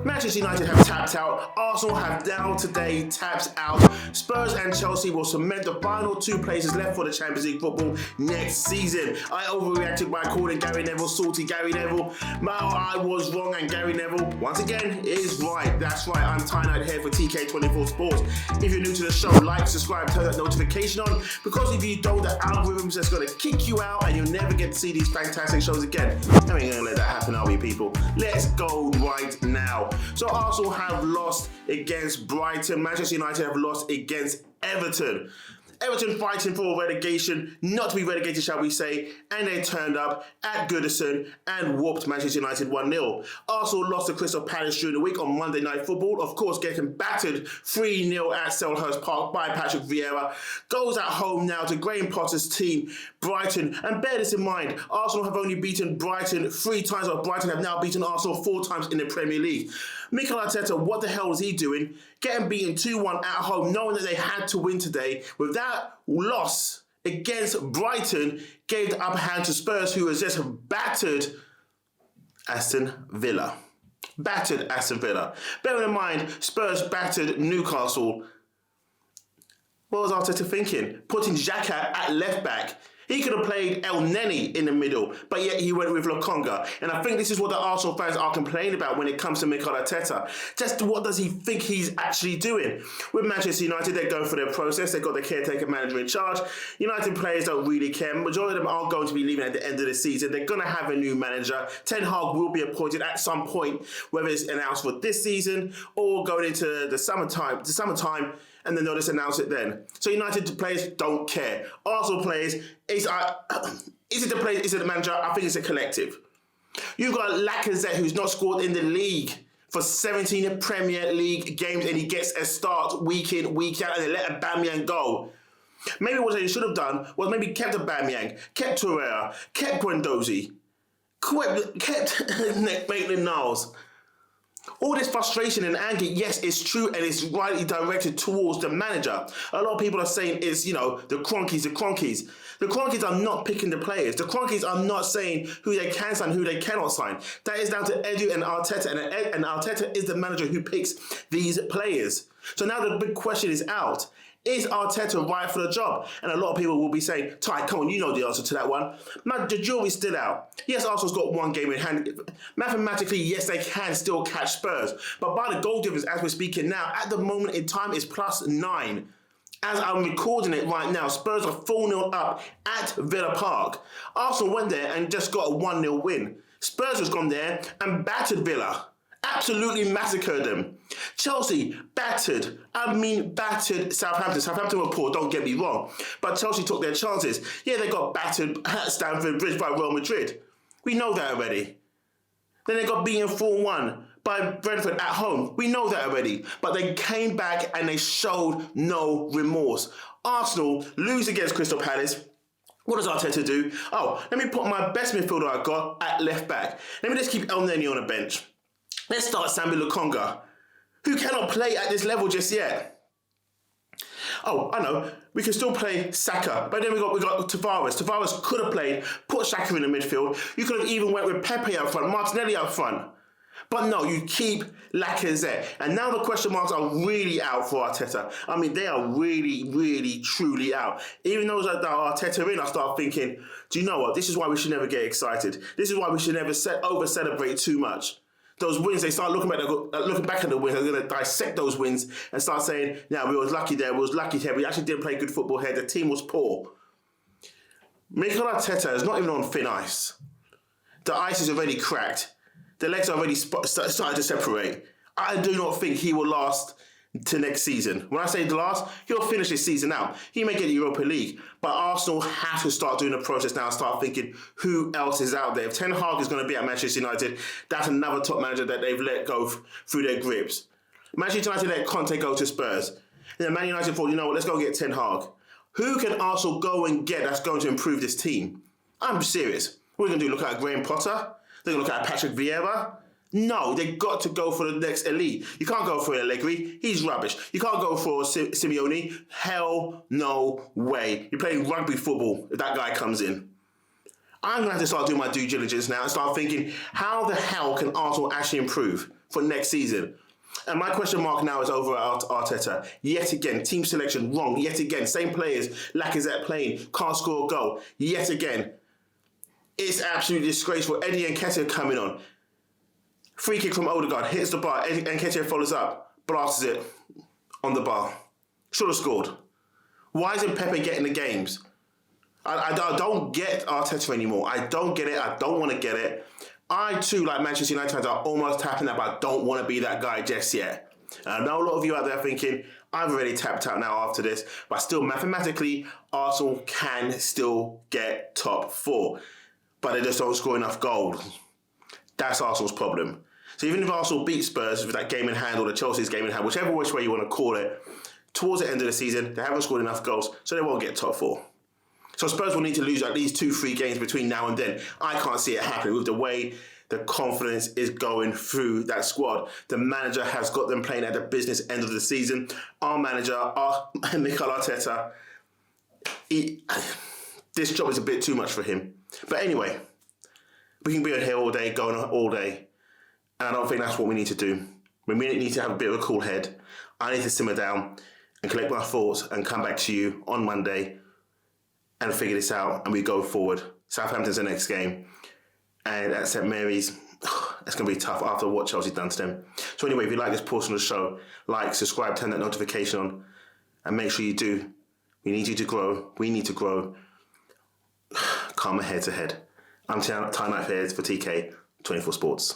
Manchester United have tapped out, Arsenal have now today tapped out. Spurs and Chelsea will cement the final 2 places left for the Champions League football next season. I overreacted by calling Gary Neville salty Gary Neville. I was wrong and Gary Neville, once again, is right. That's right, I'm Tynight here for TK24 Sports. If you're new to the show, like, subscribe, turn that notification on, because if you don't, the algorithm's just going to kick you out and you'll never get to see these fantastic shows again. And we ain't going to let that happen, are we, people? Let's go right now. So Arsenal have lost against Brighton. Manchester United have lost against Everton. Everton fighting for relegation, not to be relegated, shall we say, and they turned up at Goodison and whooped Manchester United 1-0. Arsenal lost to Crystal Palace during the week on Monday Night Football, of course getting battered 3-0 at Selhurst Park by Patrick Vieira. Goes at home now to Graham Potter's team, Brighton, and bear this in mind, Arsenal have only beaten Brighton 3 times, but Brighton have now beaten Arsenal 4 times in the Premier League. Mikel Arteta, what the hell is he doing? Getting beaten 2-1 at home, knowing that they had to win today. With that loss against Brighton, gave the upper hand to Spurs, who has just battered Aston Villa. Battered Aston Villa. Bearing in mind, Spurs battered Newcastle. What was Arteta thinking? Putting Xhaka at left back. He could have played El Neni in the middle, but yet he went with Lokonga. And I think this is what the Arsenal fans are complaining about when it comes to Mikel Arteta. Just what does he think he's actually doing? With Manchester United, they're going for their process. They've got the caretaker manager in charge. United players don't really care. Majority of them are going to be leaving at the end of the season. They're going to have a new manager. Ten Hag will be appointed at some point, whether it's announced for this season or going into the summertime, and then they'll just announce it then. So United players don't care. Arsenal players, is it the players, is it the manager? I think it's a collective. You've got Lacazette, who's not scored in the league for 17 Premier League games, and he gets a start week in, week out, and they let Aubameyang go. Maybe what they should have done was maybe kept Aubameyang, kept Torreira, kept Guendouzi, kept Maitland-Niles. All this frustration and anger, yes, it's true and it's rightly directed towards the manager. A lot of people are saying it's, the Cronkies. The Cronkies are not picking the players. The Cronkies are not saying who they can sign, who they cannot sign. That is down to Edu and Arteta, and Arteta is the manager who picks these players. So now the big question is out. Is Arteta right for the job? And a lot of people will be saying, Ty, come on, you know the answer to that one. Man, the jury's still out. Yes, Arsenal's got 1 game in hand. Mathematically, yes, they can still catch Spurs. But by the goal difference, as we're speaking now, at the moment in time, it's +9. As I'm recording it right now, Spurs are 4-0 up at Villa Park. Arsenal went there and just got a 1-0 win. Spurs has gone there and battered Villa. Absolutely massacred them. Chelsea battered Southampton. Southampton were poor, don't get me wrong. But Chelsea took their chances. Yeah, they got battered at Stamford Bridge by Real Madrid. We know that already. Then they got beaten 4-1 by Brentford at home. We know that already. But they came back and they showed no remorse. Arsenal lose against Crystal Palace. What does Arteta do? Oh, let me put my best midfielder I got at left back. Let me just keep El Neni on the bench. Let's start Sambi Lokonga, who cannot play at this level just yet. Oh, I know, we can still play Saka, but then we got Tavares. Tavares could have played, put Saka in the midfield. You could have even went with Pepe up front, Martinelli up front. But no, you keep Lacazette. And now the question marks are really out for Arteta. I mean, they are really, really, truly out. Even those that are Arteta in, I start thinking, do you know what? This is why we should never get excited. This is why we should never over-celebrate too much. Those wins, they start looking back at the wins. They're going to dissect those wins and start saying, we was lucky there, we was lucky here. We actually didn't play good football here. The team was poor. Mikel Arteta is not even on thin ice. The ice is already cracked. The legs are already started to separate. I do not think he will last to next season. When I say the last, he'll finish his season out. He may get the Europa League, but Arsenal have to start doing the process now and start thinking who else is out there. If Ten Hag is going to be at Manchester United, that's another top manager that they've let go through their grips. Manchester United let Conte go to Spurs. And then Man United thought, let's go get Ten Hag. Who can Arsenal go and get that's going to improve this team? I'm serious. What are we going to do? Look at Graham Potter? They're going to look at Patrick Vieira? No, they got to go for the next elite. You can't go for Allegri. He's rubbish. You can't go for Simeone. Hell no way. You're playing rugby football if that guy comes in. I'm going to have to start doing my due diligence now and start thinking, how the hell can Arsenal actually improve? for next season. And my question mark now is over at Arteta. Yet again, team selection wrong. Yet again, same players, Lacazette playing, can't score a goal. Yet again, it's absolutely disgraceful. Eddie Nketiah coming on. Free kick from Odegaard, hits the bar, Nketiah follows up, blasts it on the bar. Should have scored. Why isn't Pepe getting the games? I don't get Arteta anymore. I don't get it. I don't want to get it. I too, like Manchester United fans, are almost tapping out, but I don't want to be that guy just yet. And I know a lot of you out there thinking, I've already tapped out now after this, but still mathematically, Arsenal can still get top 4. But they just don't score enough goals. That's Arsenal's problem. So even if Arsenal beat Spurs with that game in hand or the Chelsea's game in hand, whichever which way you want to call it, towards the end of the season, they haven't scored enough goals, so they won't get top 4. So Spurs will need to lose at least 2-3 games between now and then. I can't see it happening with the way the confidence is going through that squad. The manager has got them playing at the business end of the season. Our manager, Mikel Arteta, this job is a bit too much for him. But anyway, we can be on here all day, going on all day. And I don't think that's what we need to do. We need to have a bit of a cool head. I need to simmer down and collect my thoughts and come back to you on Monday and figure this out, and we go forward. Southampton's the next game, and at St Mary's, it's going to be tough after what Chelsea's done to them. So anyway, if you like this portion of the show, like, subscribe, turn that notification on, and make sure you do. We need you to grow. We need to grow. Calmer head to head. I'm Ty Knight for TK24 Sports.